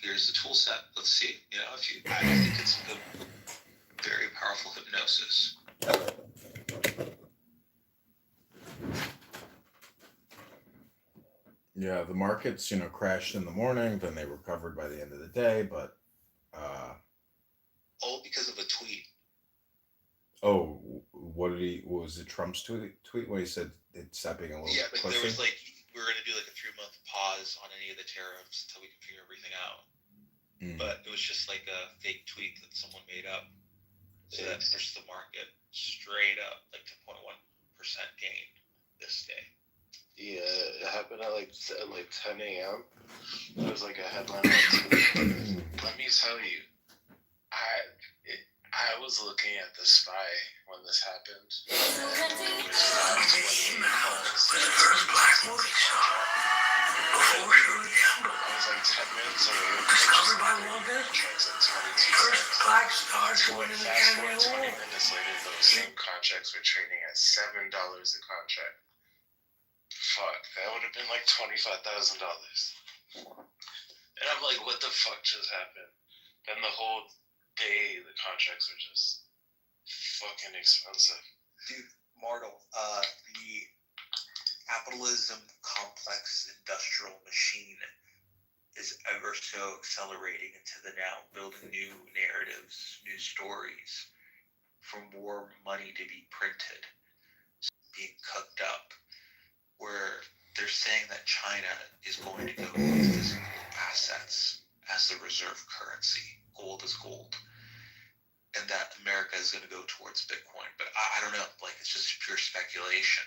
here's the tool set. Let's see. I think it's a very powerful hypnosis. Yeah, the markets, crashed in the morning, then they recovered by the end of the day, but all because of a tweet. Oh, what was it Trump's tweet where he said it's stopping a little Yeah, but closer? there was we're going to do a 3-month pause on any of the tariffs until we can figure everything out. But it was just a fake tweet that someone made up. So that pushed the market straight up, 2.1% gain this day. Yeah, it happened at 10 a.m. There was a headline on Let me tell you, I was looking at the SPY when this happened. It was black movie star. Before I was 10 minutes away. Discovered by Logan. First black stars going in the camera. 20 minutes later, those same contracts were trading at $7 a contract. Fuck, that would have been $25,000. And I'm what the fuck just happened? Then the whole day, the contracts are just fucking expensive. Dude, Martel, the capitalism complex industrial machine is ever so accelerating into the now, building new narratives, new stories, for more money to be printed, being cooked up, where they're saying that China is going to go with physical assets as the reserve currency. Gold is gold. And that America is going to go towards Bitcoin. But I don't know, it's just pure speculation.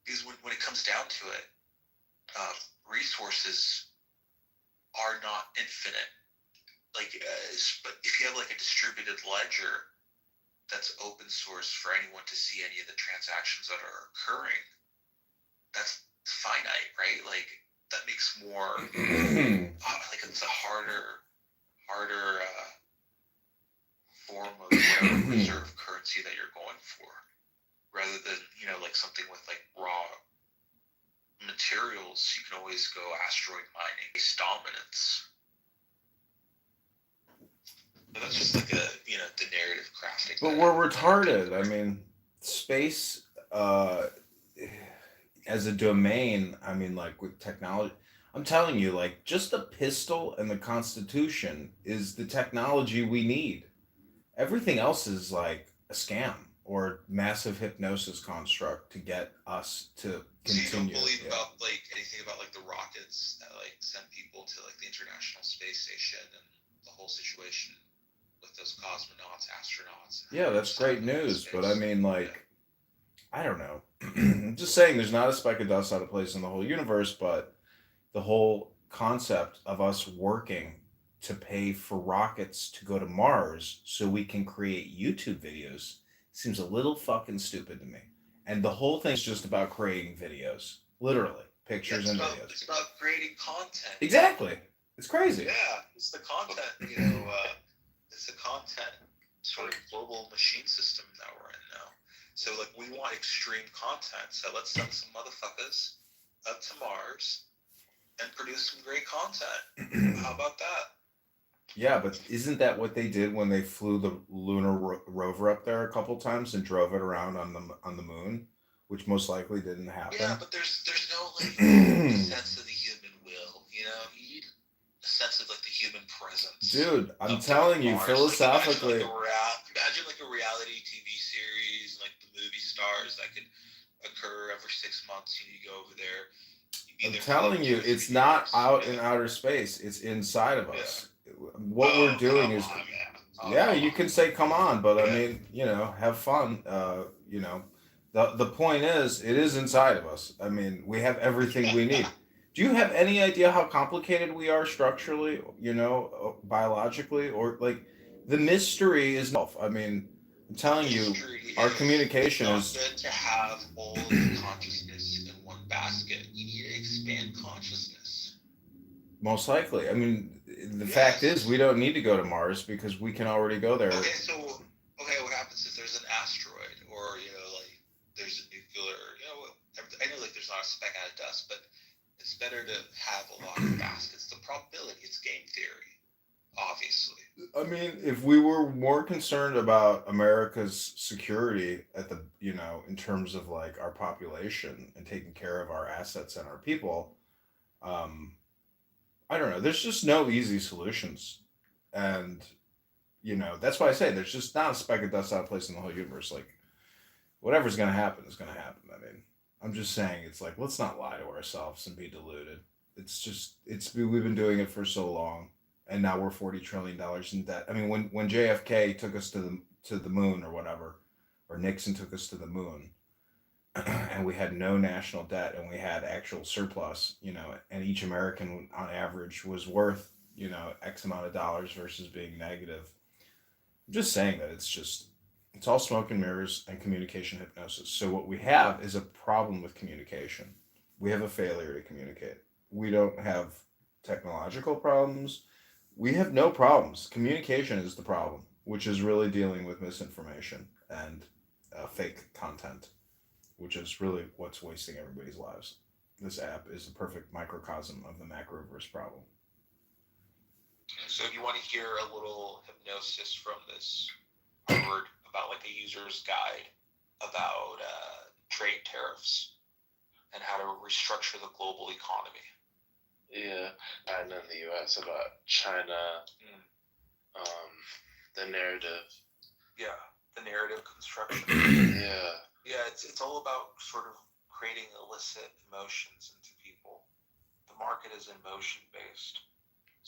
Because when it comes down to it, resources are not infinite. But if you have a distributed ledger that's open source for anyone to see any of the transactions that are occurring, that's finite, right? That makes more it's a harder form of reserve currency that you're going for, rather than something with raw materials. You can always go asteroid mining, base dominance. But that's just the narrative crafting. But we're retarded. I mean, space as a domain, with technology, I'm telling you, just a pistol and the Constitution is the technology we need. Everything else is a scam or massive hypnosis construct to get us to continue. So you don't believe about anything about the rockets that send people to the International Space Station and the whole situation with those cosmonauts, astronauts? Yeah, that's great news, but I mean, I don't know. I'm just saying there's not a speck of dust out of place in the whole universe, but the whole concept of us working to pay for rockets to go to Mars so we can create YouTube videos seems a little fucking stupid to me. And the whole thing's just about creating videos. Literally. Pictures and videos. It's about creating content. Exactly. It's crazy. Yeah, it's the content, it's the content sort of global machine system that we're in now. So we want extreme content. So let's send some motherfuckers up to Mars and produce some great content. How about that? Yeah, but isn't that what they did when they flew the lunar rover up there a couple times and drove it around on the moon, which most likely didn't happen? Yeah, but there's no sense of the human will. You need a sense of the human presence. Dude, I'm telling you, philosophically. Imagine a reality TV series, the movie stars that could occur every 6 months. You go over there. I'm telling you, it's not out in outer space. It's inside of us. What we're doing is, you can say come on, but I mean, have fun. The point is, it is inside of us. I mean, we have everything we need. Do you have any idea how complicated we are structurally, biologically, or the mystery is? I mean, I'm telling you, our communication is not meant to have all of the consciousness in one basket. You need to expand consciousness. Most likely. I mean, the fact is, we don't need to go to Mars because we can already go there. Okay, what happens if there's an asteroid or, there's a nuclear, I know there's not a speck out of dust, but it's better to have a lot of baskets. The probability, it's game theory. obviously. I mean, if we were more concerned about America's security at the, in terms of like our population and taking care of our assets and our people, um, I don't know. There's just no easy solutions, and that's why I say there's just not a speck of dust out of place in the whole universe. Like whatever's gonna happen is gonna happen. I mean, I'm just saying it's like let's not lie to ourselves and be deluded. We've been doing it for so long, and now we're $40 trillion in debt. I mean, when JFK took us to the moon or whatever, or Nixon took us to the moon, and we had no national debt and we had actual surplus, and each American on average was worth X amount of dollars versus being negative. I'm just saying that it's all smoke and mirrors and communication hypnosis. So what we have is a problem with communication. We have a failure to communicate. We don't have technological problems. We have no problems. Communication is the problem, which is really dealing with misinformation and fake content, which is really what's wasting everybody's lives. This app is a perfect microcosm of the macroverse problem. So if you want to hear a little hypnosis from this, I heard about like a user's guide about trade tariffs and how to restructure the global economy. Yeah, and in the U.S. about China, the narrative. Yeah, the narrative construction. Yeah. Yeah, it's all about sort of creating illicit emotions into people. The market is emotion based.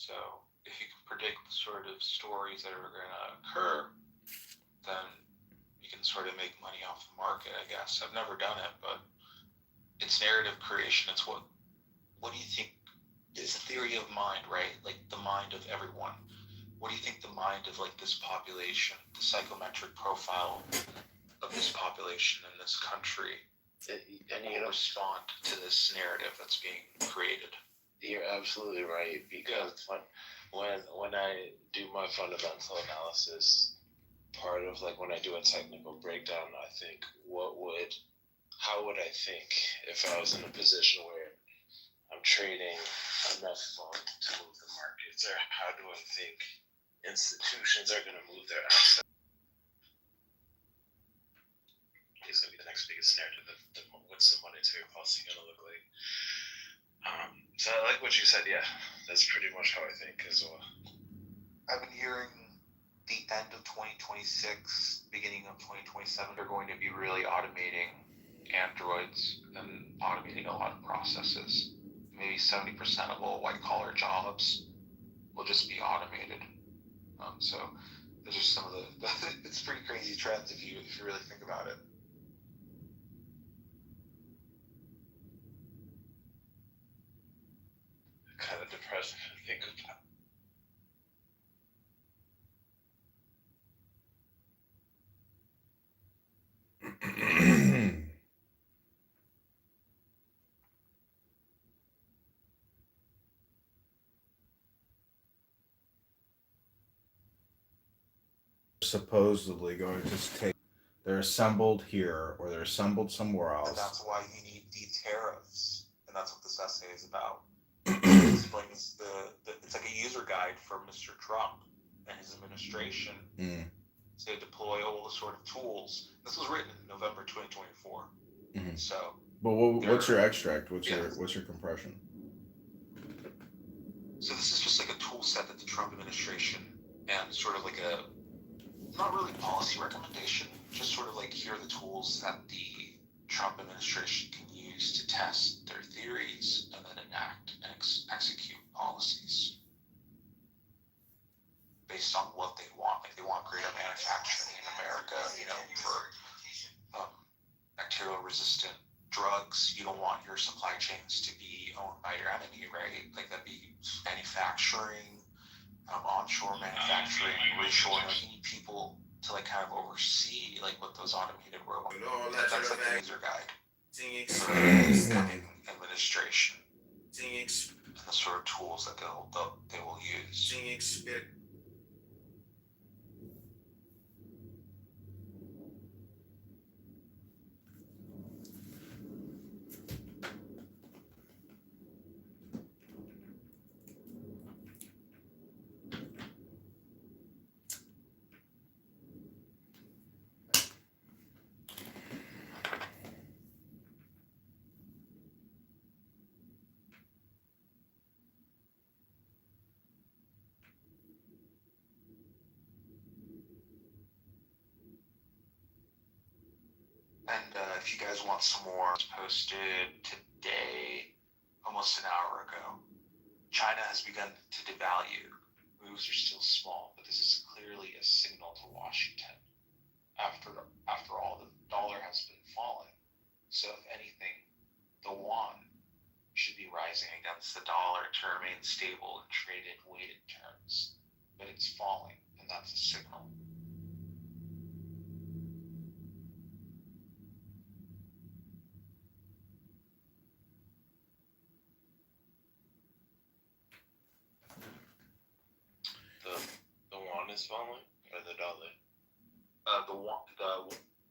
So if you can predict the sort of stories that are going to occur, then you can sort of make money off the market, I guess. I've never done it, but it's narrative creation. It's what do you think is the theory of mind, right? Like the mind of everyone. What do you think the mind of like this population, the psychometric profile of this population in this country, and you respond to this narrative that's being created? You're absolutely right, because when I do my fundamental analysis, part of like when I do a technical breakdown, I think how would I think if I was in a position where I'm trading enough fund to move the markets, or how do I think institutions are going to move their assets? It's going to be the next biggest narrative. What's the monetary policy going to look like? So I like what you said. Yeah, that's pretty much how I think as well. I've been hearing the end of 2026, beginning of 2027, they're going to be really automating androids and automating a lot of processes. Maybe 70% of all white-collar jobs will just be automated. So those are some of the it's pretty crazy trends if you really think about it. Kind of depressing to think about. Supposedly going to take, they're assembled here or they're assembled somewhere else. And that's why you need the tariffs, and that's what this essay is about. It explains it's like a user guide for Mr. Trump and his administration to deploy all the sort of tools. This was written in November 2024. So, but what's your extract? What's your compression? So this is just like a tool set that the Trump administration, and sort of like a, not really policy recommendation, just sort of like here are the tools that the Trump administration can use to test their theories and then enact and execute policies based on what they want. Like they want greater manufacturing in America, for bacterial resistant drugs. You don't want your supply chains to be owned by your enemy, right? Like that'd be manufacturing, onshore manufacturing, reshoring. Like you need people to like kind of oversee like what those automated robots. That's like the user guide for the coming administration and the sort of tools that they will use. And if you guys want some more, it's posted today, almost an hour ago. China has begun to devalue. Moves are still small, but this is clearly a signal to Washington. After all, the dollar has been falling. So if anything, the yuan should be rising against the dollar to remain stable in traded weighted terms. But it's falling, and that's a signal. The yuan is falling, or the dollar? The yuan. The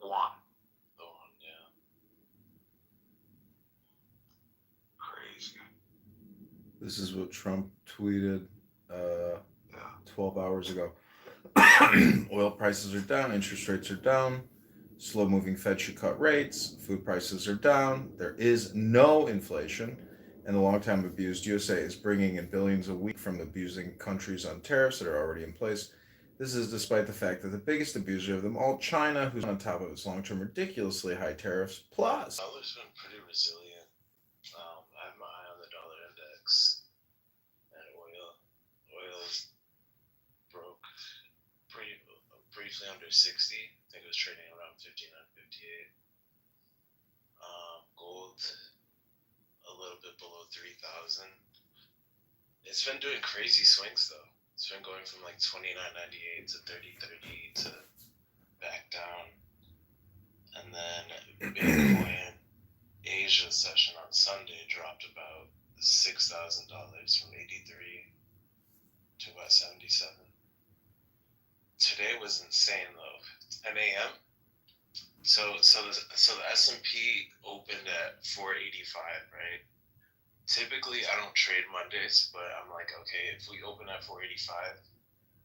yuan, yeah. Crazy. This is what Trump tweeted 12 hours ago. Oil prices are down, interest rates are down, slow-moving Fed should cut rates, food prices are down, there is no inflation, and the long-time abused USA is bringing in billions a week from abusing countries on tariffs that are already in place. This is despite the fact that the biggest abuser of them all, China, who's on top of its long-term ridiculously high tariffs, plus... The dollar's been pretty resilient. I have my eye on the dollar index, and oil broke briefly under 60. I think it was trading around 59.58. Gold a little bit below 3,000. It's been doing crazy swings though. It's been going from like 29.98 to 30.30 to back down. And then Bitcoin Asia session on Sunday dropped about $6,000 from 83 to about 77. Today was insane though. 10 a.m. So the S&P opened at 485, right? Typically I don't trade Mondays, but I'm like, okay, if we open at 485,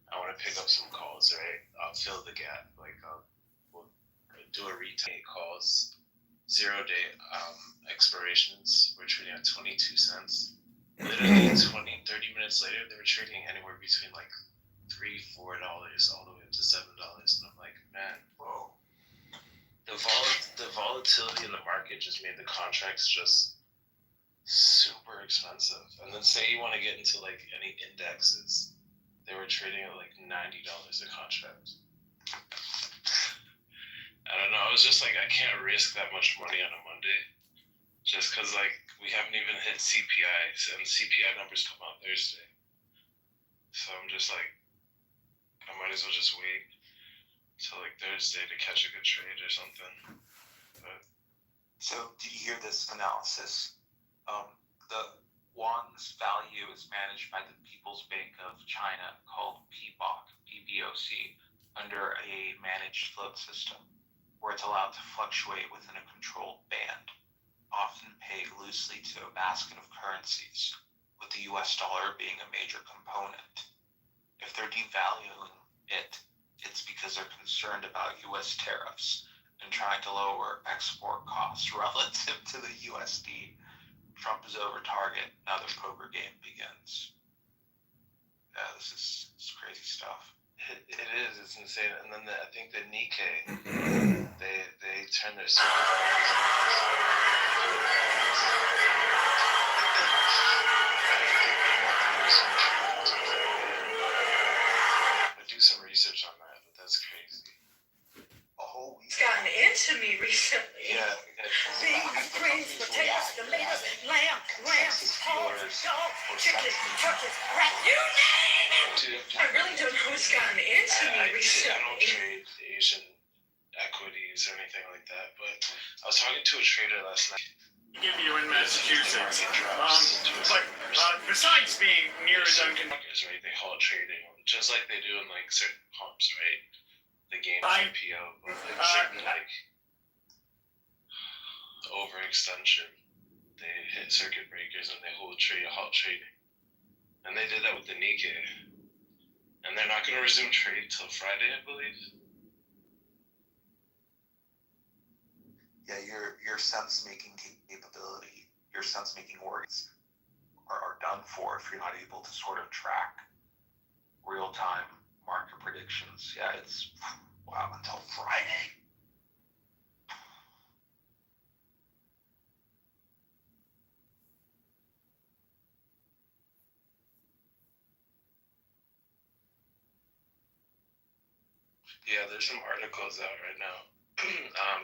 I want to pick up some calls, right? I'll fill the gap. Like we'll do a retail calls, 0-day expirations. We're trading at 22 cents. Literally 30 minutes later, they were trading anywhere between like $3-4 all the way up to $7, and I'm like, man, whoa. The volatility in the market just made the contracts just super expensive. And then say you want to get into like any indexes, they were trading at like $90 a contract. I don't know. I was just like, I can't risk that much money on a Monday, just because like we haven't even hit CPI, and CPI numbers come out Thursday. So I'm just like, I might as well just wait till like Thursday to catch a good trade or something. But so, did you hear this analysis? The yuan's value is managed by the People's Bank of China, called PBOC, under a managed float system, where it's allowed to fluctuate within a controlled band, often pegged loosely to a basket of currencies, with the US dollar being a major component. If they're devaluing it, it's because they're concerned about US tariffs and trying to lower export costs relative to the USD. Trump is over target. Now the poker game begins. Yeah, this is crazy stuff. It is. It's insane. And then I think the Nikkei, they turn their do some research on that, but that's crazy. A whole week. It's gotten into me recently. Yeah. Beans, greens, potatoes, tomatoes, lamb, hogs, dogs, chickens, turkeys, rat, you name it! I really don't know what's gotten into me recently. I don't trade Asian equities or anything like that, but I was talking to a trader last night. Give you in Massachusetts. But besides being near a Dunkin', right? They halt trading just like they do in like certain pumps, right? The game IPO, but like certain like overextension, they hit circuit breakers and they halt trading, and they did that with the Nikkei, and they're not going to resume trade till Friday, I believe. Yeah, your sense-making capability, your sense-making organs are done for if you're not able to sort of track real-time market predictions. Yeah, it's wow until Friday. Yeah, there's some articles out right now.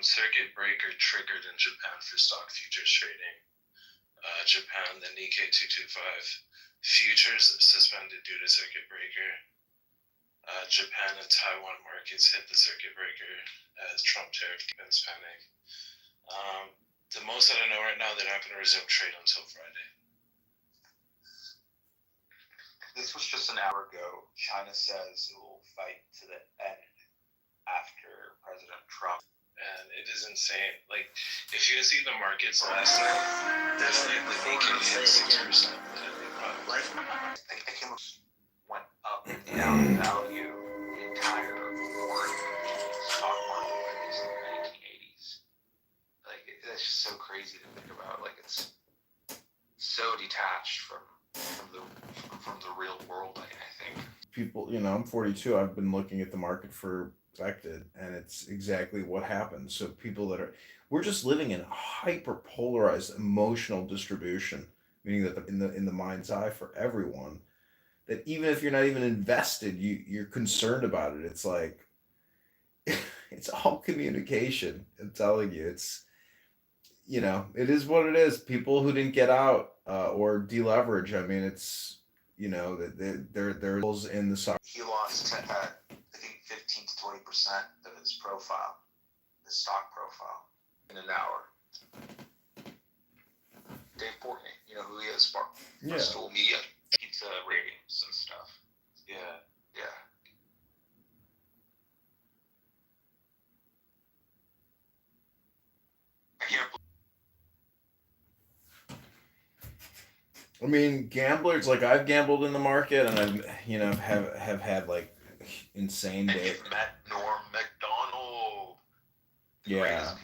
Circuit breaker triggered in Japan for stock futures trading. Japan, the Nikkei 225 futures suspended due to circuit breaker. Japan and Taiwan markets hit the circuit breaker as Trump tariff defense panic. The most that I know right now, they're not going to resume trade until Friday. This was just an hour ago. China says it will fight to the end after President Trump. And it is insane. Like, if you see the markets last night, there's like the Nikkei hit 6%. I came up, went up and down in value the entire foreign stock market since the 1980s. Like, that's just so crazy to think about. Like, it's so detached from the real world. I think People, you know, I'm 42. I've been looking at the market for expected, and it's exactly what happens. So people that are, we're just living in a hyper polarized emotional distribution, meaning that in the mind's eye for everyone, that even if you're not even invested, you're concerned about it. It's like it's all communication. I'm telling you, it's, you know, it is what it is. People who didn't get out or deleverage. I mean, it's, you know, that they're in the stock. he lost, I think, 15 to 20% of his profile, his stock profile, in an hour. Dave Portnoy, you know who he is? Yeah. Barstool Media, pizza ratings and stuff. Yeah. Yeah. I can't I mean, gamblers, like I've gambled in the market, and I've, you know, have had like insane believe days. Matt Norm McDonald. Yeah,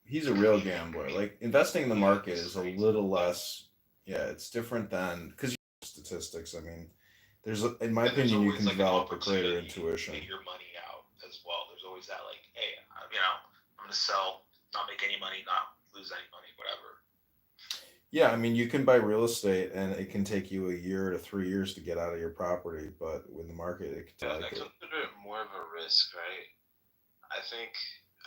he's a real gambler. Like investing in the market is a little less. Yeah, it's different than because statistics. I mean, there's, in my opinion, you can develop a greater intuition. Get your money out as well. There's always that, like, hey, you know, I'm gonna sell, not make any money, not lose any money, whatever. Yeah, I mean, you can buy real estate, and it can take you a year to 3 years to get out of your property. But with the market, it can Yeah, I take. consider it more of a risk, right? I think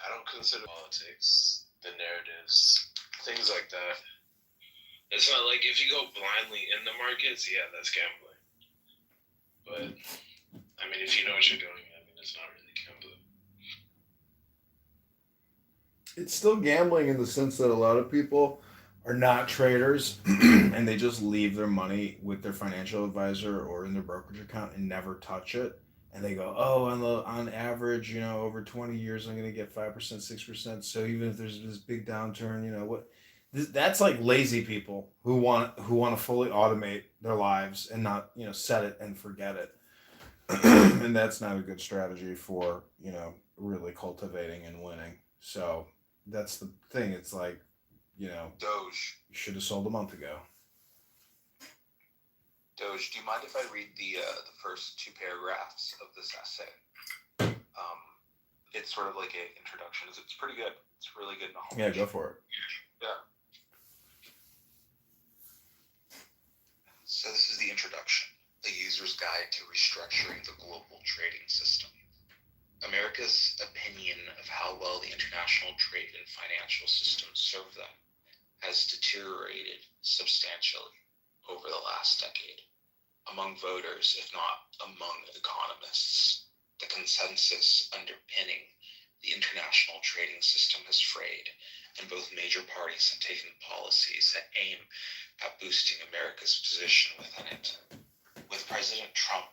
I don't consider politics, the narratives, things like that. It's not like if you go blindly in the markets, yeah, that's gambling. But I mean, if you know what you're doing, I mean, it's not really gambling. It's still gambling in the sense that a lot of people are not traders and they just leave their money with their financial advisor or in their brokerage account and never touch it. And they go, oh, on average, you know, over 20 years, I'm going to get 5%, 6%. So even if there's this big downturn, you know, that's like lazy people who want to fully automate their lives and not, you know, set it and forget it. And that's not a good strategy for, you know, really cultivating and winning. So that's the thing. It's like, you know, Doge. you should have sold a month ago. Doge, do you mind if I read the first two paragraphs of this essay? It's sort of like an introduction. It's pretty good. It's really good knowledge. Yeah, go for it. Yeah. So this is the introduction. A user's guide to restructuring the global trading system. America's opinion of how well the international trade and financial systems serve them has deteriorated substantially over the last decade. Among voters, if not among economists, the consensus underpinning the international trading system has frayed, and both major parties have taken policies that aim at boosting America's position within it. With President Trump,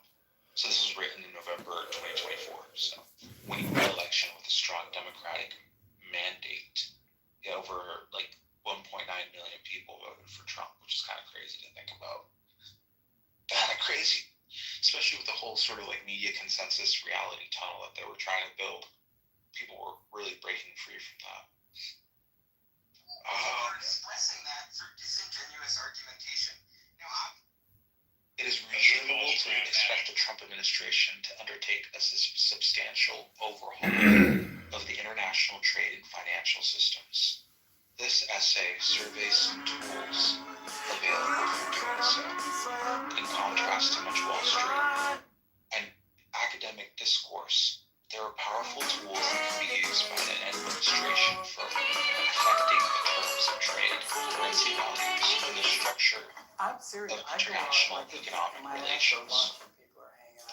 so this was written in November 2024, so winning the election with a strong Democratic mandate, over like 1.9 million people voted for Trump, which is kind of crazy to think about. Kind of crazy, especially with the whole sort of like media consensus reality tunnel that they were trying to build. People were really breaking free from that. Expressing that through disingenuous argumentation. It is reasonable to expect the Trump administration to undertake a substantial overhaul of the international trade and financial systems. This essay surveys some tools available for doing so. In contrast to much Wall Street and academic discourse, They're a powerful tool that can be used by the administration for affecting the terms of trade, currency values, and the structure I'm serious. of international economic relations.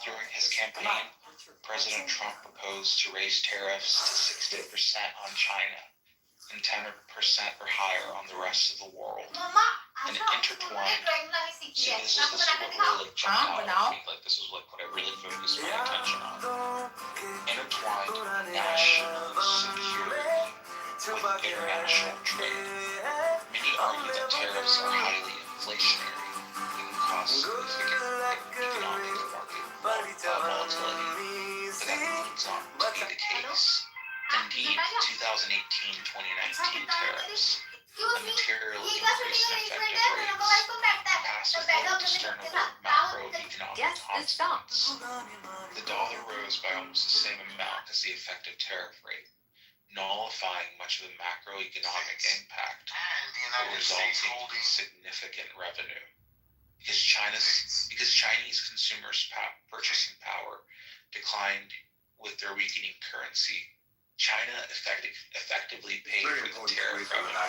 During his campaign, President Trump proposed to raise tariffs to 60% on China and 10% or higher on the rest of the world. And intertwined. See, this is what really jumped out at me. Like, this was like what I really focused my attention on. Intertwined national security with international trade. Many argue that tariffs are highly inflationary and can cause significant economic and market volatility, but that proves not to be the case. Indeed, 2018-2019 tariffs, a materially increase in effective rates, passed with no discernible macroeconomic consequence. The dollar rose by almost the same amount as the effective tariff rate, nullifying much of the macroeconomic impact, but resulting in significant revenue. Because Chinese consumers' purchasing power declined with their weakening currency, China effectively paid for the tariff revenue,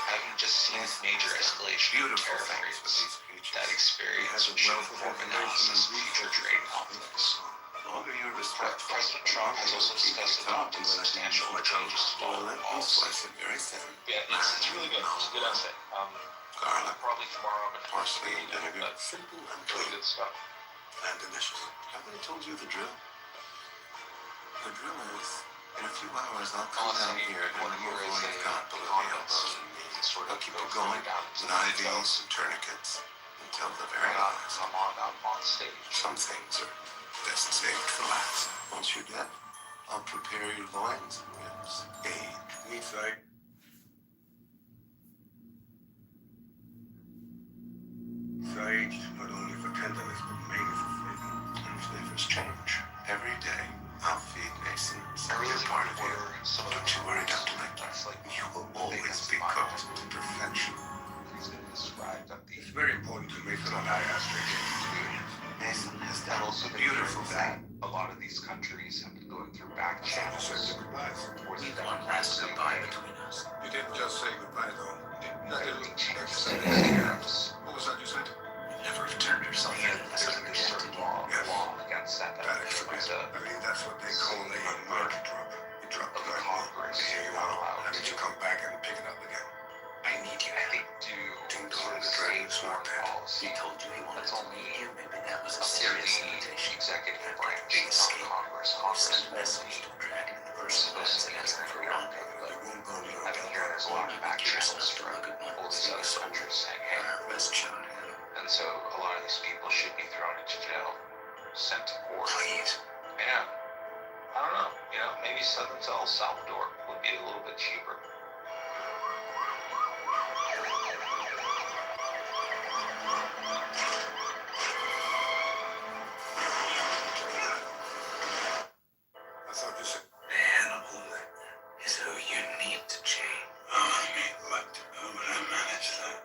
having just seen its major escalation in tariff rates. That experience should inform analysis of future trade conflicts. President Trump has also discussed adopting substantial changes to dollar policy. Yeah, it's really good. It's a good essay. Probably tomorrow I'm going to Parsley, vinegar, simple and really clean. good stuff. And delicious. Haven't I told you the drill? The drill is, in a few hours I'll come down here and remove all you've got below the elbows and knees. I'll keep it going with IVs and tourniquets until the very last. I'm on stage. Some things are best saved for last. Once you're dead, I'll prepare your loins and ribs. Meat fight. Aged not only for tenderness but mainly for flavor. And flavors change. Every day, I'll feed Mason some I really part of you. wonder some of Don't you worry, Dr. Mike. That's like You will always be cooked to perfection. things that described that the It's very important to Mason and I are straight experience. Mason has and done also the beautiful that thing. a lot of these countries have been going through back I said channels goodbyes. towards the One last democracy. goodbye between us. You didn't just say goodbye, though. Everything changes in these tariffs. What was that you said? Never have turned yourself in unless There's I'm a certain law against that. That is a bit. I mean, that's what they call a market drop. You drop the market, and here you are, having to come back and pick it up again. I need you. I think Ding to dong, sort of the dragon save foreign smart man. policy, He told you he wanted that's to only meet you. Maybe that was a up to serious the invitation. executive branch, Big not scheme. Congress. Send Congress a message to a dragon in the person who supposed has to be against here the for front. but They won't go near I've been hearing there's a lot of back channels from all these other countries saying, hey, Best shot. and so a lot of these people should be thrown into jail, sent to court. Please. Yeah. I don't know. Maybe send them to El Salvador would be a little bit cheaper. I thought you said Hannibal is who you need to change. I mean, what to do when I manage that?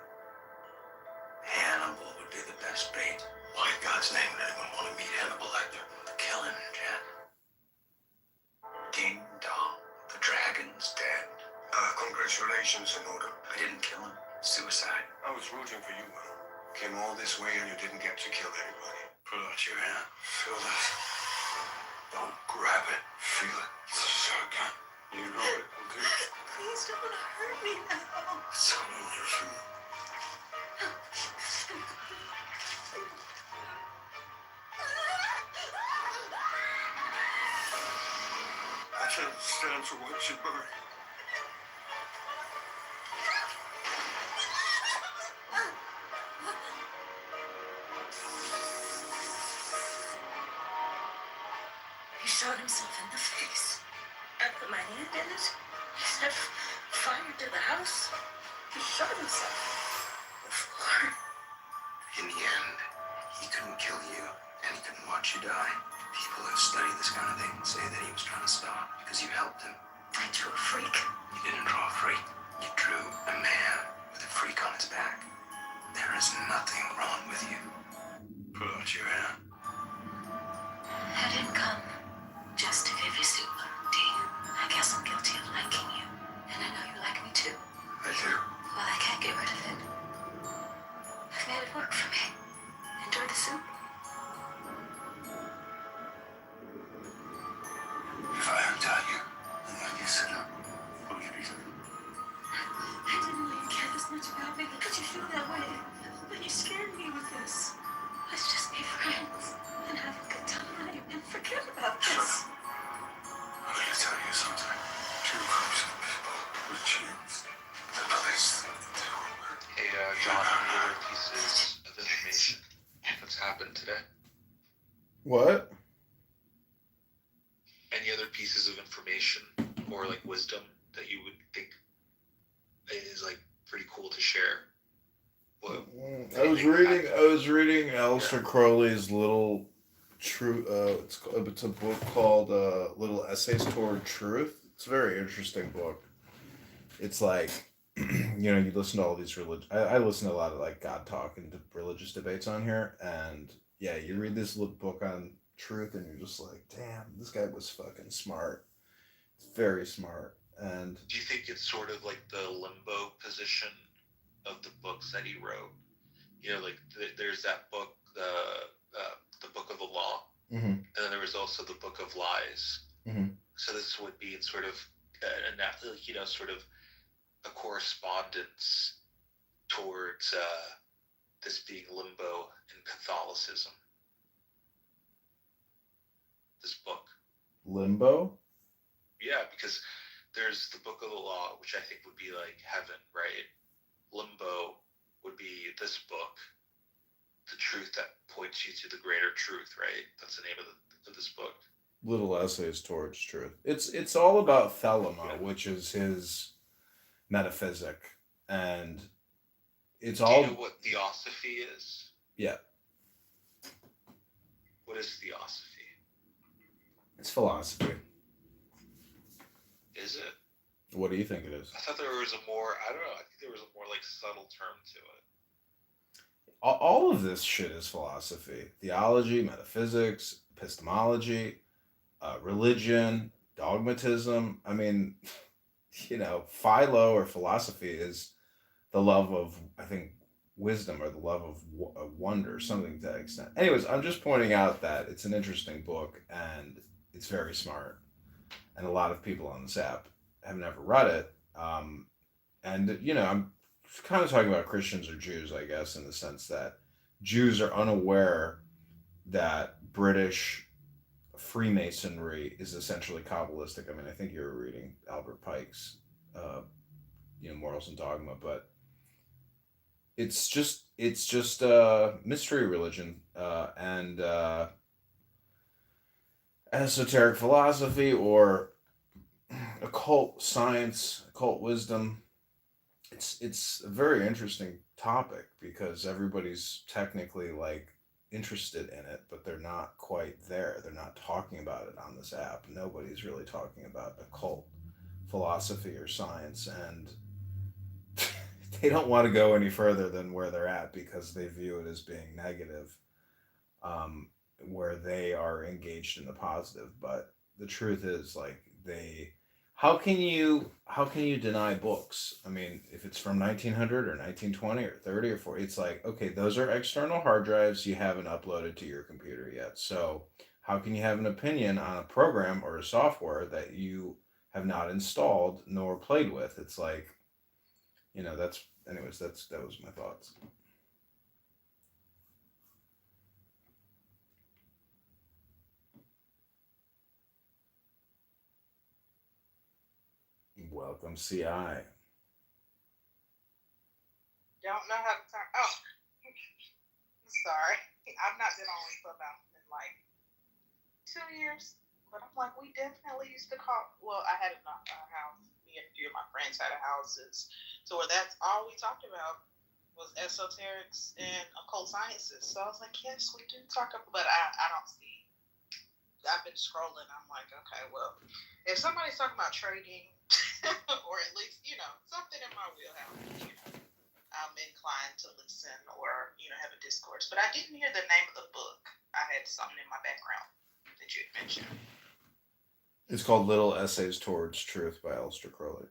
Hannibal would be the best bait. Why in God's name would anyone want to meet Hannibal Lecter? Kill him, Jack. Ding dong. The dragon's dead. Congratulations, in order. I didn't kill him. Suicide. I was rooting for you, Will. Came all this way and you didn't get to kill anybody. Put out your hand. Feel this. Don't grab it. Feel it. It's a shotgun. You know it, okay? Please don't hurt me now. It's wonderful. I can't stand to watch you burn. He shot himself in the face. I put my hand in it. He set fire to the house. He shot himself. The floor. In the end, he couldn't kill you, and he couldn't watch you die. People who study this kind of thing say that he was trying to stop because you helped him. I drew a freak. You didn't draw a freak. You drew a man with a freak on his back. There is nothing wrong with you. Put out your hand. I didn't come just to What? Any other pieces of information or like wisdom that you would think is like pretty cool to share? What? I was reading Aleister Crowley's Little True. It's a book called Little Essays Toward Truth. It's a very interesting book. It's like you listen to all these I listen to a lot of like God talk and religious debates on here, and yeah, you read this little book on truth, and you're just like, damn, this guy was fucking smart. It's very smart, and Do you think it's sort of like the limbo position of the books that he wrote? Like there's that book, the Book of the Law, mm-hmm, and then there was also the Book of Lies. mm-hmm. So this would be sort of, sort of a correspondence towards this being limbo in Catholicism. This book. Limbo. Yeah, because there's the Book of the Law, which I think would be like heaven, right? Limbo would be this book, the truth that points you to the greater truth, right? That's the name of this book. Little Essays Towards Truth. It's all about Thelema, which is his metaphysic, and it's all. Do you know what theosophy is? Yeah. What is theosophy? It's philosophy. Is it? What do you think it is? I thought there was a more, I don't know, I think there was a more like subtle term to it. All of this shit is philosophy. Theology, metaphysics, epistemology, religion, dogmatism. I mean, philo or philosophy is the love of, I think, wisdom or the love of wonder, something to that extent. Anyways, I'm just pointing out that it's an interesting book and it's very smart. And a lot of people on this app have never read it. I'm kind of talking about Christians or Jews, I guess, in the sense that Jews are unaware that British Freemasonry is essentially Kabbalistic. I mean, I think you were reading Albert Pike's, Morals and Dogma, but it's just a mystery religion and esoteric philosophy or occult science, occult wisdom. It's a very interesting topic because everybody's technically like interested in it, but they're not quite there. They're not talking about it on this app. Nobody's really talking about occult philosophy or science, and they don't want to go any further than where they're at because they view it as being negative, where they are engaged in the positive. But the truth is, like, how can you deny books? I mean, if it's from 1900 or 1920 or 30 or 40, it's like, okay, those are external hard drives you haven't uploaded to your computer yet. So how can you have an opinion on a program or a software that you have not installed nor played with? It's like, that was my thoughts. Welcome, CI. Don't know how to turn. Oh, sorry. I've not been on Clubhouse in like 2 years, but I'm like, we definitely used to call. Well, I had our house. Me and a few of my friends had houses, so where that's all we talked about was esoterics and occult sciences. So I was like, yes, we do talk about, but I don't see. I've been scrolling. I'm like, okay, well, if somebody's talking about trading, or at least something in my wheelhouse, I'm inclined to listen or have a discourse. But I didn't hear the name of the book. I had something in my background that you had mentioned. It's called Little Essays Towards Truth by Aleister Crowley.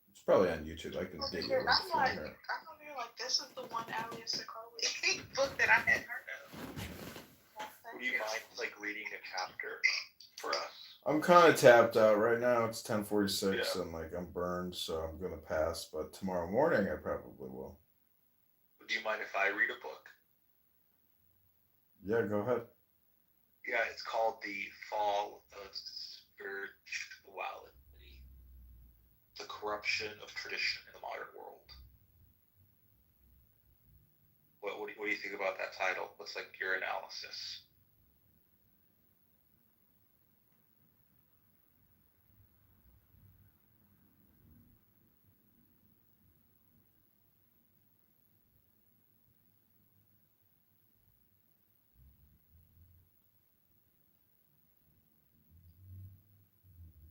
It's probably on YouTube. I can dig it up from here. I'm over here like, this is the one Aleister Crowley book that I hadn't heard of. Would you mind like reading a chapter for us? I'm kind of tapped out right now. It's 10:46 Yeah. and like I'm burned, so I'm gonna pass. But tomorrow morning I probably will. Do you mind if I read a book? Yeah, go ahead. Yeah, it's called The Fall of Spirituality. The Corruption of Tradition in the Modern World. What do you think about that title? What's like your analysis?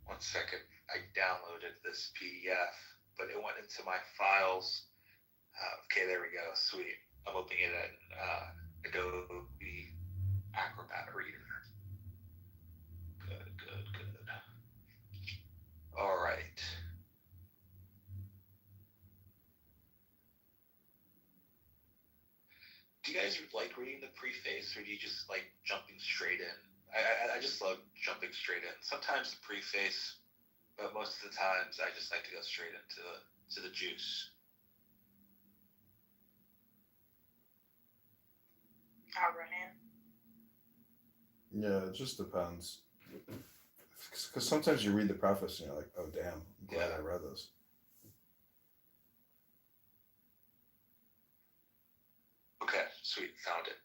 One second, I downloaded this PDF, but it went into my files. Okay, there we go. Sweet. I'm opening it in Adobe Acrobat Reader. Good. All right. Do you guys like reading the preface, or do you just like jumping straight in? I just love jumping straight in. Sometimes the preface, but most of the times I just like to go straight into the juice. I'll run in. Yeah, it just depends. Because sometimes you read the preface and you're like, oh damn, I'm glad I read this. Okay, sweet, found it.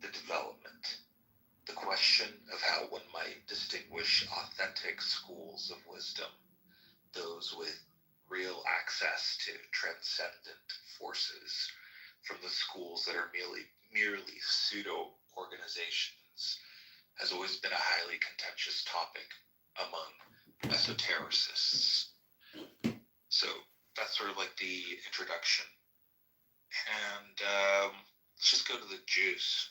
The development. The question of how one might distinguish authentic schools of wisdom, those with real access to transcendent forces, from the schools that are merely pseudo-organizations, has always been a highly contentious topic among esotericists. So that's sort of like the introduction. And let's just go to the juice.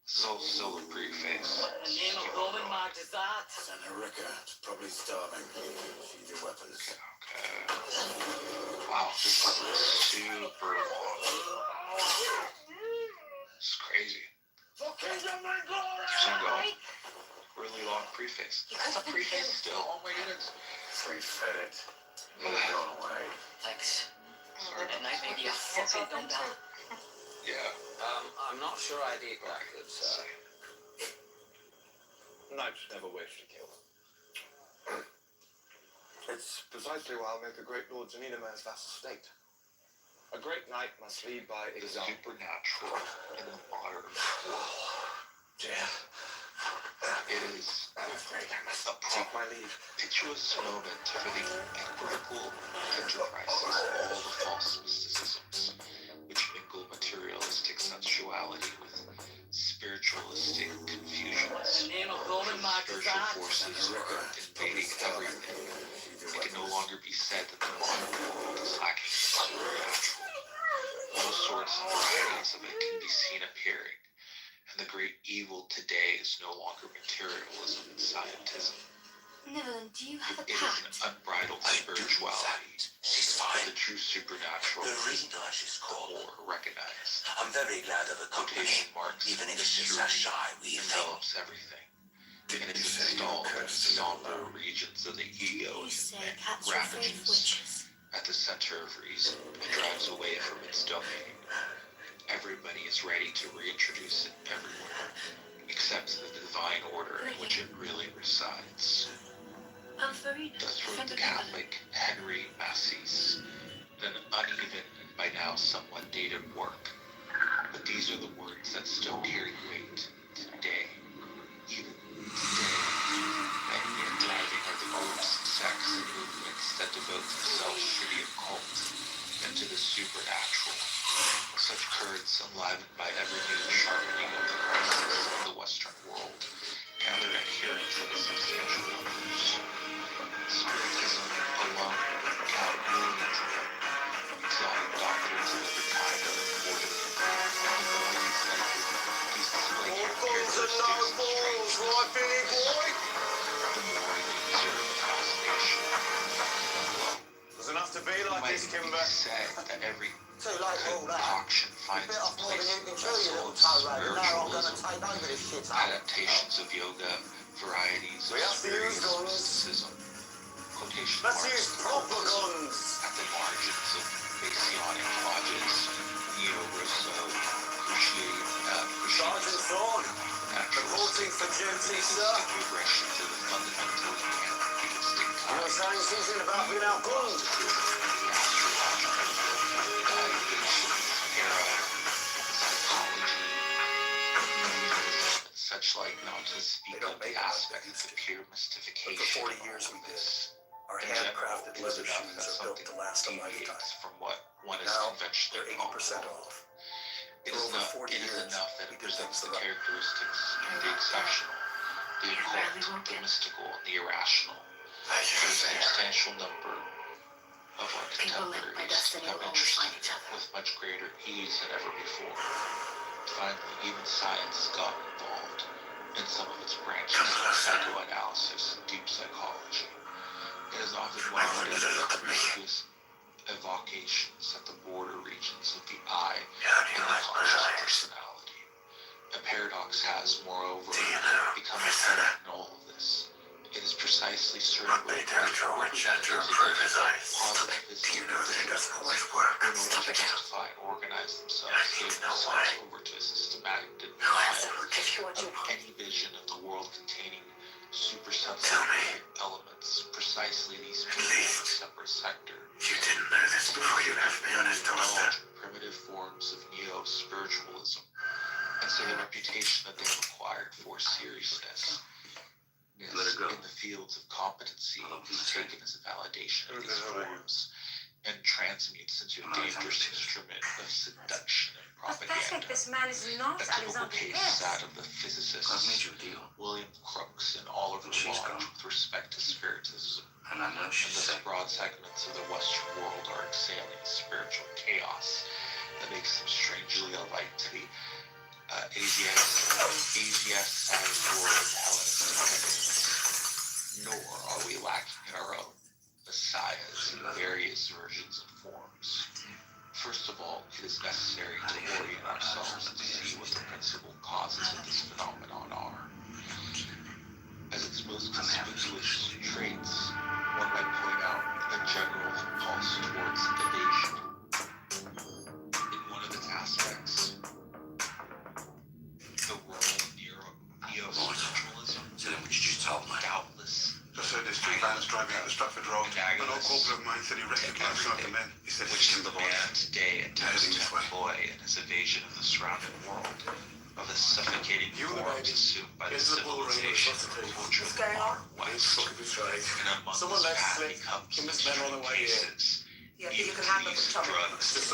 This is all still the preface. What in the name of Roman Mark is that? Senator It's probably starving. Sheathe your weapons. Okay. Wow, this is super long. It's crazy. Fucking Roman glory! Keeps on going. Really long preface. That's a preface still. Oh my goodness. Free-fed it. Move on away. Thanks. Sorry. And I maybe a fucking dumbbell. Yeah. I'm not sure I'd eat that good, sir. Knights never wish to kill. It's precisely why I'll make a great Lord Zaninamir's vassal state. A great knight must lead by The example. supernatural in the modern world. Dear, It is I'm afraid I must a take my leave. propitious moment for the equivocal enterprises of all the false mysticisms, which mingle materialistic sensuality with spiritualistic confusions. The name of Roman Mark is Spiritual that? forces are invading everything. It can no longer be said that the modern world is lacking in the supernatural. All sorts and varieties of it can be seen appearing, and the great evil today is no longer materialism and scientism. Niven, do you have a It is pact? an unbridled spirituality. She's The true supernatural The is reader she's the called. more recognized. I'm very glad of the Quotation marks Even if and it's just a purity shy wee thing. envelops everything. And is installed in the somber regions of the ego You in say human catch your faith ravages. witches. At the center of reason, it drives away from its domain. Everybody is ready to reintroduce it everywhere, except the divine order in which it really resides. Thus wrote the Catholic Henry Massis, in an uneven and by now somewhat dated work. But these are the words that still carry weight today. Even today, many and thriving are the groups, sects, and movements that devote themselves to the occult and to the supernatural. Such currents, enlivened by every new sharpening of the crisis of the Western world, gather adherents in substantial numbers. Spiritism alone would count millions of them. Exotic doctrines of every kind are imported and these display characteristics and strangeness. The more they deserve the fascination. There's enough to be It like might this, even Kimber. be said that every Too late for all that. concoction finds its place in the vessel of spiritualism. Adaptations of yoga, varieties of We have to use spurious guns. mysticism. Quotation Let's marks use of proper occultism guns. at the margins of Messianic lodges, Neo Rosso, Sergeant Thorne, reporting for duty, sir. regression to the fundamentally pantheistic You were kind. saying something about being outgunned. Astrological, such like not to speak They don't of the make them like they aspect of used the to. pure But mystification for 40 of years all we of did. this. Our In general, handcrafted it is leather enough shoes that are built something to last a deviates lifetime. from what one is Now conventionally they're called 80% normal. off. It For is over not. 40 It is years, enough that we it did presents things the the right way. characteristics of the exceptional, the You're occult, barely the walking. mystical, and the irrational. Thank you For for a saying substantial number of our People linked by contemporaries destiny become will always find interested each other. with much greater ease than ever before. Finally, even science has gotten involved in some of its branches of psychoanalysis and deep psychology. It has often I want you to look at me. religious evocations at the border regions of the eye How do you and the like my conscious eyes? personality. A paradox has, moreover, Do you know, become Mister? apparent in all of this. It is precisely certain What they do to a witch to improve his eyes. Do you know that it doesn't always work? in order to justify and organize themselves, I gave think no themselves way. over to a systematic No denial answer will give you what you of want. any vision of the world containing Tell supersensitive me. elements. Precisely these At people least of a separate sector. You didn't know this before you left me on his doorstep. Primitive forms of neo-spiritualism, and so the reputation that they have acquired for seriousness Let it go. in the fields of competency is taken as a validation of Who the these hell are you? forms and transmutes into a dangerous instrument of seduction and Pathetic. propaganda. This man is not A typical Alexander case Hess. is that of the physicist I've made you a deal. William Crookes and Oliver And she's Lodge gone. with respect to spiritism. And I know And she's thus sick. broad segments of the Western world are exhaling spiritual chaos that makes them strangely alike to the Asiaticized world of Hellenistic. Nor are we lacking in our own messiahs in various versions and forms. First of all, it is necessary to orient ourselves to see what the principal causes of this phenomenon are. As its most conspicuous traits, one might point out a general impulse towards evasion. In one of its aspects, the role of neo-spiritualism, So then what did you tell me? doubtless Just heard there's two vans driving out of Stratford Road. An old corporate of mine said he recognised some of the men. He said which it's the Timber man Boys. today attempts Heading to this way. employ in his evasion of the surrounding world, of the suffocating You and the forms baby. assumed by the Into the bull ring with civilization lots of and tea. culture of What's the going on? modern It's West. fucking betrayed. And among Someone this left path slick. becomes Kim in is men on the way here. cases Yeah, the you can have them use for of trouble. drugs It's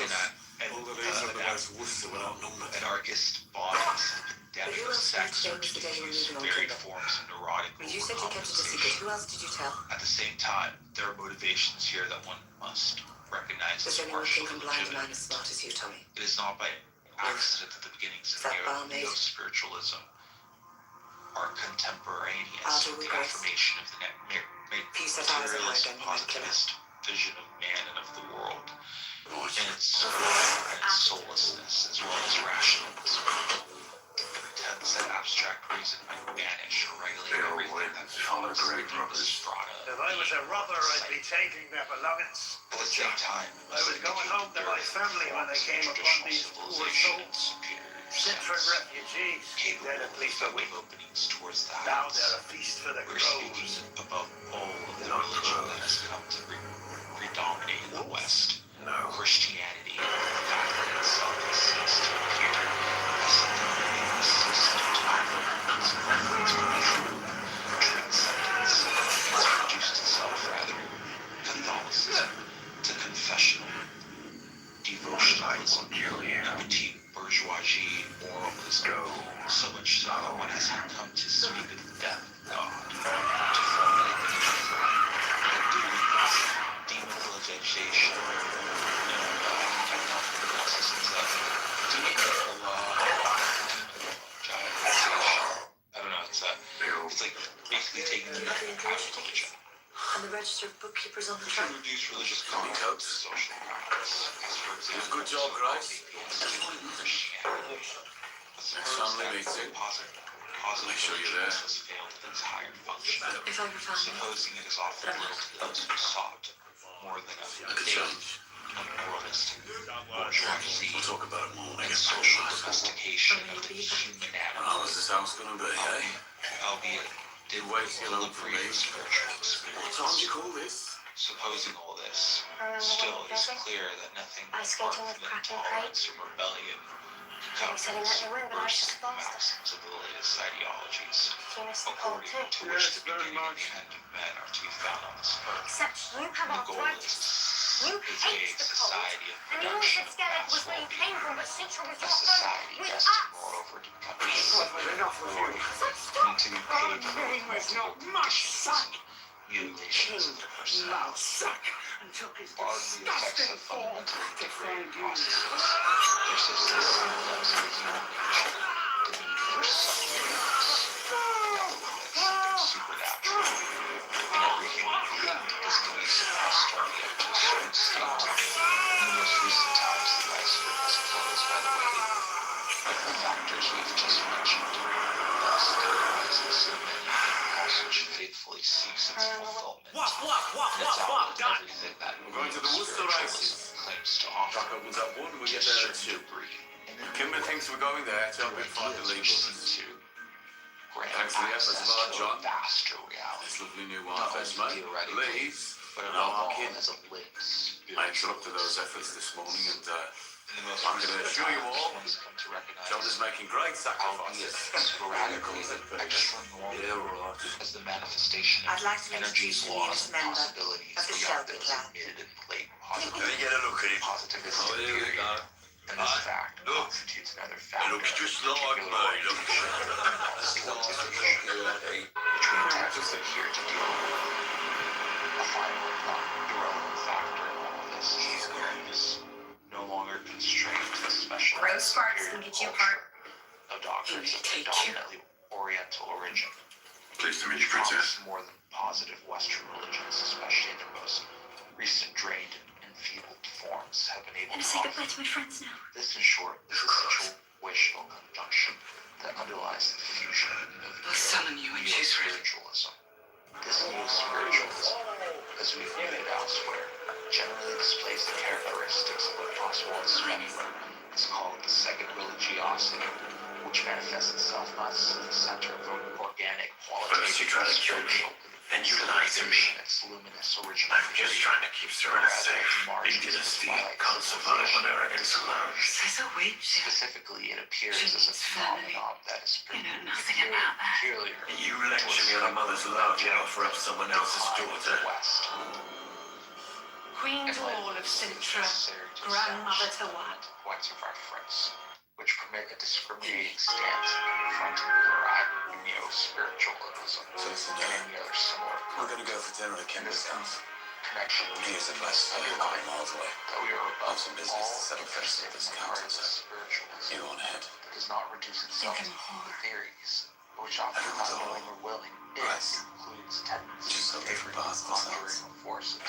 and all the days of the West Worcester were outnumbered. anarchist bodies But epidemic who of else sex today or was the day you were diffuse moving on varied Timber? forms of neurotic But you said you kept it a secret. overcompensation. Who else did you tell? At the same time, there are motivations here that one must recognize Does as anyone partially think I'm blind a man legitimate. as smart as you, Tommy? It is not by accident that the beginnings Is of that barmaid? neo-spiritualism are contemporaneous Aldo with the Grace. affirmation of the Peace that eyes are materialist hard, then you might kill her. positivist vision of man and of the world, Boys. and its soullessness as well as rationalism. It pretends that abstract reason might banish or regulate They all everything went that on the becomes the great brothers. deepest strata. If I was a robber, I'd be taking their belongings. At the same time, I was going home to my family when I came upon these poor souls. Sent for refugees, dead at least a week. openings towards the Now house. they're a feast for the We're crows. speaking above all of the religion that has come to predominate in the West. No. Christianity, the fact that itself has ceased to appear as something that has ceased to transcendence, has reduced itself rather, Catholicism, to confessional, devotionalism, and petite bourgeoisie moralism, so much so that one has come to speak of the death of God, to formulate the metaphor that demonetization I don't know, it's like basically taking the out of religion. And the registered bookkeeper's on the To track. reduce religious conduct to social practice, as for example, Good job, Grace. Christianity. Family meeting. Make sure you're there. Has failed in its higher function. If I were family. Supposing it is offered little to those who sought more than a Look at daily change. and moralistic bourgeoisie We'll talk about it more when I and get back social to my school. domestication of the human animal. How's this house gonna be, eh? Albeit did Wait till you look for delivery me. of spiritual What time do you experience. call this? Supposing all this, still it is clear that nothing Ice apart skating from with crack and intolerance or rebellion Companies burst the maxims of the latest ideologies, according to which the beginning and the end of men are to be found on this earth. Except you have The goal arthritis. You is hate a the cold. society of And you always production said of Scarlet mass was where you came from, but well-being. Sintra was A your home society with destined, us. moreover, to become a system Enough of you. and to be paid for Our name is not Mudsuck. mutilations of the personality. Mudsuck. And took his Are the effects disgusting of form fundamentally to degrading find you. processes, persistent symptoms of human nature, the need for supplements, something supernatural. In every human being is the need suppressed starting up to a certain state. In the most recent times, the iceberg was closed by the way the factors we've just mentioned. Thus, there arises a man which faithfully seeks its fulfillment. And it's out with everything that We're going to the Worcester spiritualism races. claims to offer. Chuck opens up one, we To a get there at certain 2. degree. Kimber thinks we're going there to help him find the Ideas legal. are seen to grant Thanks to the efforts access of our to a John. vaster reality. This lovely new Not one, first only mate. theoretically, Please. but No, above all I'm kidding. as it lives. I interrupted those efforts this morning, and In the most I'm going to recent assure you times, all, one has come to recognize John is making great albeit sacrifices. sporadically, extra normal Yeah, right. as the manifestation I'd of like to energies, introduce you laws, as a and member possibilities of the beyond Shelby those clan. admitted in late Let me get a look at it. positivistic Oh, here we theory. go. And this Aye. fact Look. constitutes another It factor looks just of like particular me, origin, look. which we attempt to here to deal with. A final, not irrelevant factor in all of this is awareness, no longer constrained to the special Gross farts can get you apart. of doctors of Take predominantly Oriental origin. Pleased to meet Which you, Princess. promise more than positive Western religions, especially in their most recent drained and enfeebled forms, have been able I'm to gonna say goodbye offer. to my friends now. This, in short, is the situational conjunction that underlies the fusion of I was telling you when she's ready. spiritualism. This new spiritualism, as we've noted elsewhere, generally displays the characteristics of a possible spectrum. It's called the second religiosity, which manifests itself not as the center of an organic First you try to kill me, then you lie to me. Its luminous original I'm just trying to keep Serena safe. Big dynasty can't survive when Arrogance alone. She's a witch. Specifically, it appears She as a needs family. phenomenon that is You know nothing about that. peculiar You lecture me on a mother's love, you offer up someone else's to the daughter. West. Queen Doll of Sintra, grandmother to what? Points of reference, which permit a discriminating stance in confronting with our neo-spiritualism and any other similar We're gonna go for dinner at Kimber's house. connection with Here's a place a couple miles away. that we are Have above some business all to settle first interested at this in counter, part of so spiritualism you on ahead. that does not reduce itself Think to I'm a whore. theories, which often Everyone's not all knowing or willing right. includes tendencies Just so of different parts of ourselves. conjuring forces.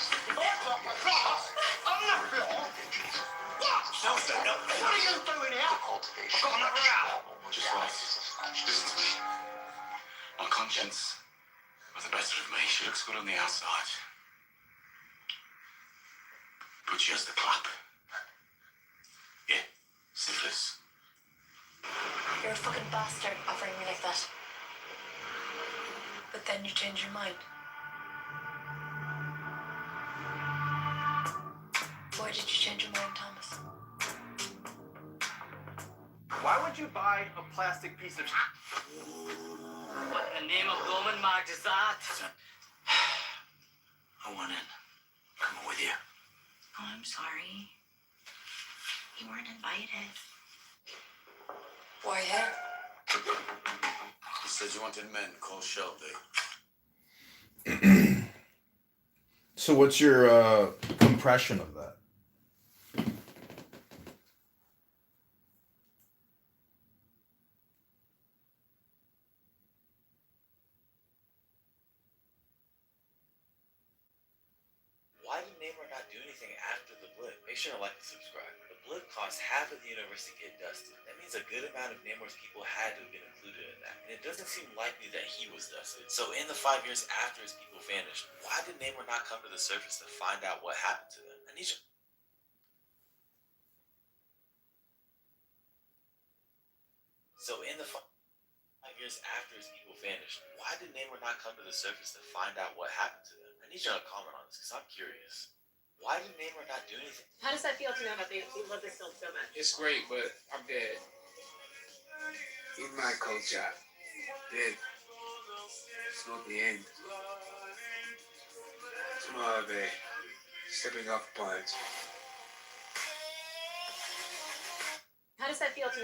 What are you doing here? The cultivation I've got another hour. Just listen to me. My conscience was the better of me. She looks good on the outside. But she has the clap. Yeah, syphilis. You're a fucking bastard offering me like that. But then you change your mind. Why did you change your mind, Thomas? Why would you buy a plastic piece of What in the name of Roman Mark is that? I want in. Come with you. Oh, I'm sorry. You weren't invited. Why here? You said you wanted men. Call Shelby. So what's your compression of that? Why did Namor not do anything after the blip? Make sure to like and subscribe. The blip caused half of the universe to get dusted. That means a good amount of Namor's people had to have been included in that. And it doesn't seem likely that he was dusted. So in the 5 years after his people vanished, why did Namor not come to the surface to find out what happened to them? I need you. So in the 5 years after his people vanished, why did Namor not come to the surface to find out what happened to them? I need you to comment on this because I'm curious. Why did Namor not do anything? How does that feel to know that they love this film so much? It's great, but I'm dead. In my culture, death is not the end. It's more of a stepping off point. How does that feel to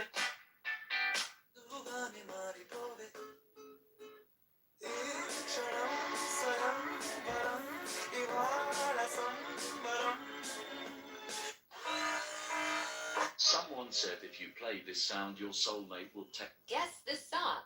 Someone said if you play this sound, your soulmate will take. guess this song?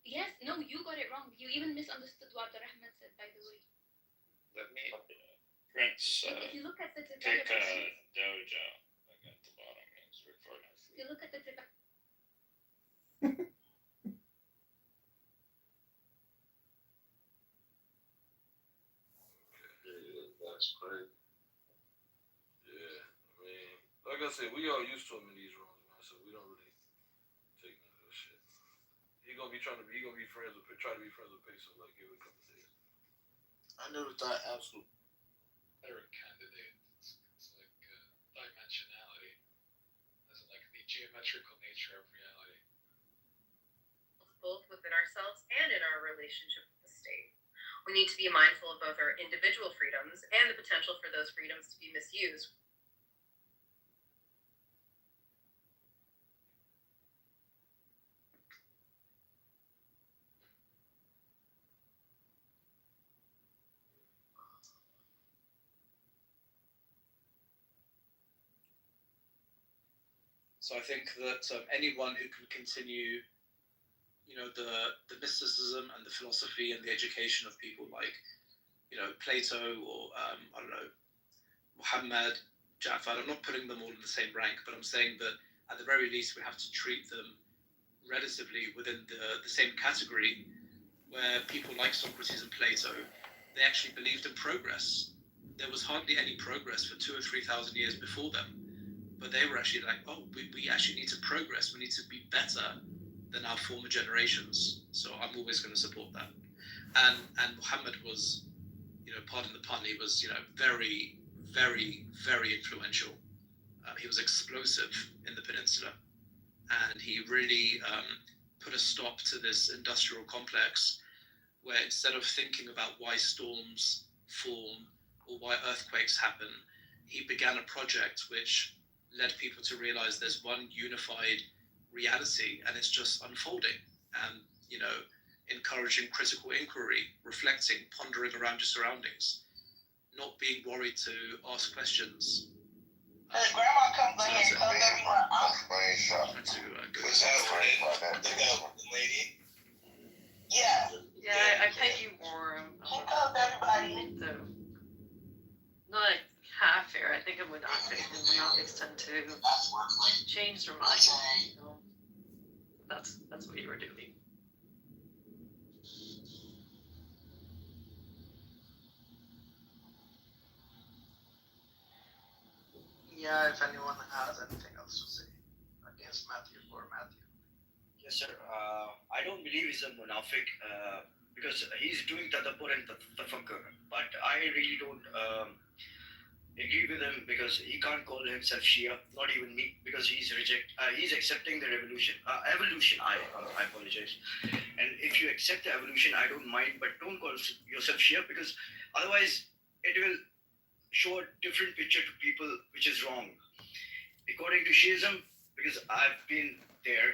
Yes, no, you got it wrong. You even misunderstood what the Rahman said, by the way. Let me Prince If you look at the take development, a dojo. Like at the bottom, it's recording. if you look at the development, That's great. Yeah, I mean, like I said, we all used to him in these rooms, man. So we don't really take none of that shit. He gonna be friends with Peso. Like, give it a couple days. I never thought absolute better candidate. It's like dimensionality, as in like the geometrical nature of reality. Both within ourselves and in our relationship with the state. We need to be mindful of both our individual freedoms and the potential for those freedoms to be misused. So I think that anyone who can continue, the mysticism and the philosophy and the education of people like, Plato or I don't know, Muhammad, Jafar. I'm not putting them all in the same rank, but I'm saying that at the very least we have to treat them relatively within the same category, where people like Socrates and Plato, they actually believed in progress. There was hardly any progress for 2,000 or 3,000 years before them. But they were actually like, oh, we actually need to progress. We need to be better than our former generations. So I'm always going to support that. And Muhammad was, pardon the pun, he was, very, very, very influential. He was explosive in the peninsula. And he really put a stop to this industrial complex where instead of thinking about why storms form or why earthquakes happen, he began a project which led people to realize there's one unified reality and it's just unfolding, and encouraging critical inquiry, reflecting, pondering around your surroundings, not being worried to ask questions. Grandma comes in here and comes everywhere. Lady. Yeah. Yeah, I think you wore She comes everybody. so not like half fair. I think it would not fit, and monopics tend to change their mind. That's what you were doing. Yeah, if anyone has anything else to say against Matthew or Matthew. Yes, sir. I don't believe he's a munafiq because he's doing tadabbur and tafakkur. But I really don't agree with him because he can't call himself Shia, not even me, because he's accepting the evolution. I apologize. And if you accept the evolution, I don't mind, but don't call yourself Shia because otherwise it will show a different picture to people, which is wrong. According to Shiism, because I've been there,